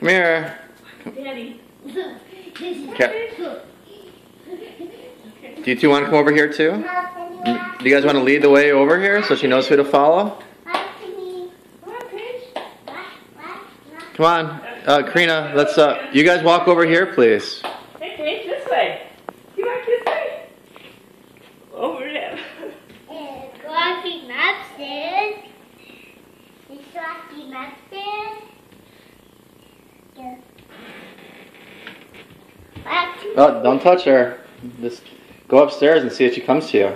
Come here. Daddy. Okay. Do you two want to come over here too? Do you guys want to lead the way over here so she knows who to follow? Come on, Karina. Let's. You guys walk over here, please. Hey, Paige, this way. You walk this way. Over there. Walking upstairs. He's walking upstairs. Oh, don't touch her. Just go upstairs and see if she comes to you.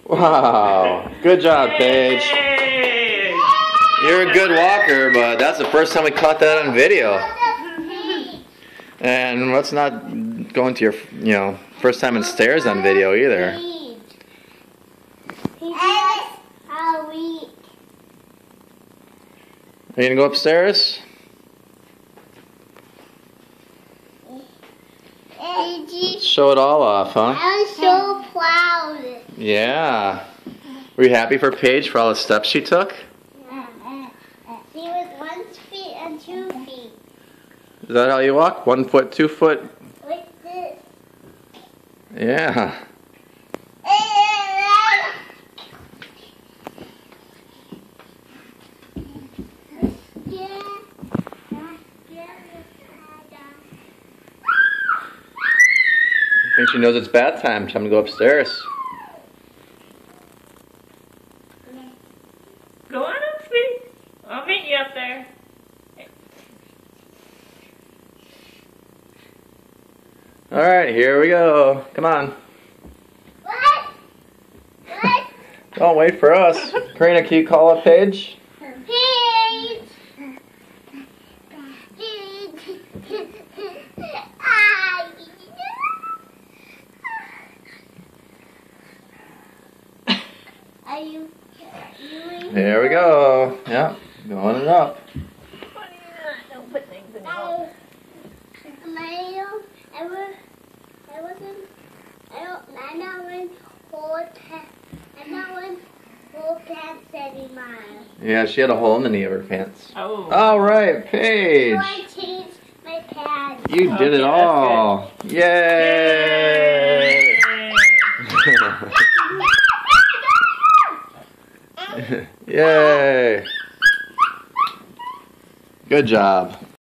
Wow. Good job, Paige. Hey! You're a good walker, but that's the first time we caught that on video. And let's not go into your, first time in stairs on video either. Are we? Are you gonna go upstairs? Show it all off, huh? I'm so proud. Yeah. Were you happy for Paige for all the steps she took? She was 1 feet and 2 feet. Is that how you walk? 1 foot, 2 foot? With this. Yeah. I think she knows it's bath time. Time to go upstairs. Go on up, sweetie. I'll meet you up there. Alright, here we go. Come on. What? What? Don't wait for us. Karina, can you call up Paige? Paige. Are you? Here we go. Yep, going up. Don't put things in your I don't hold pants anymore. Yeah, she had a hole in the knee of her pants. Oh. Alright, Paige. So I changed my pants. You did it Okay, all. Yay! Yay! Good job.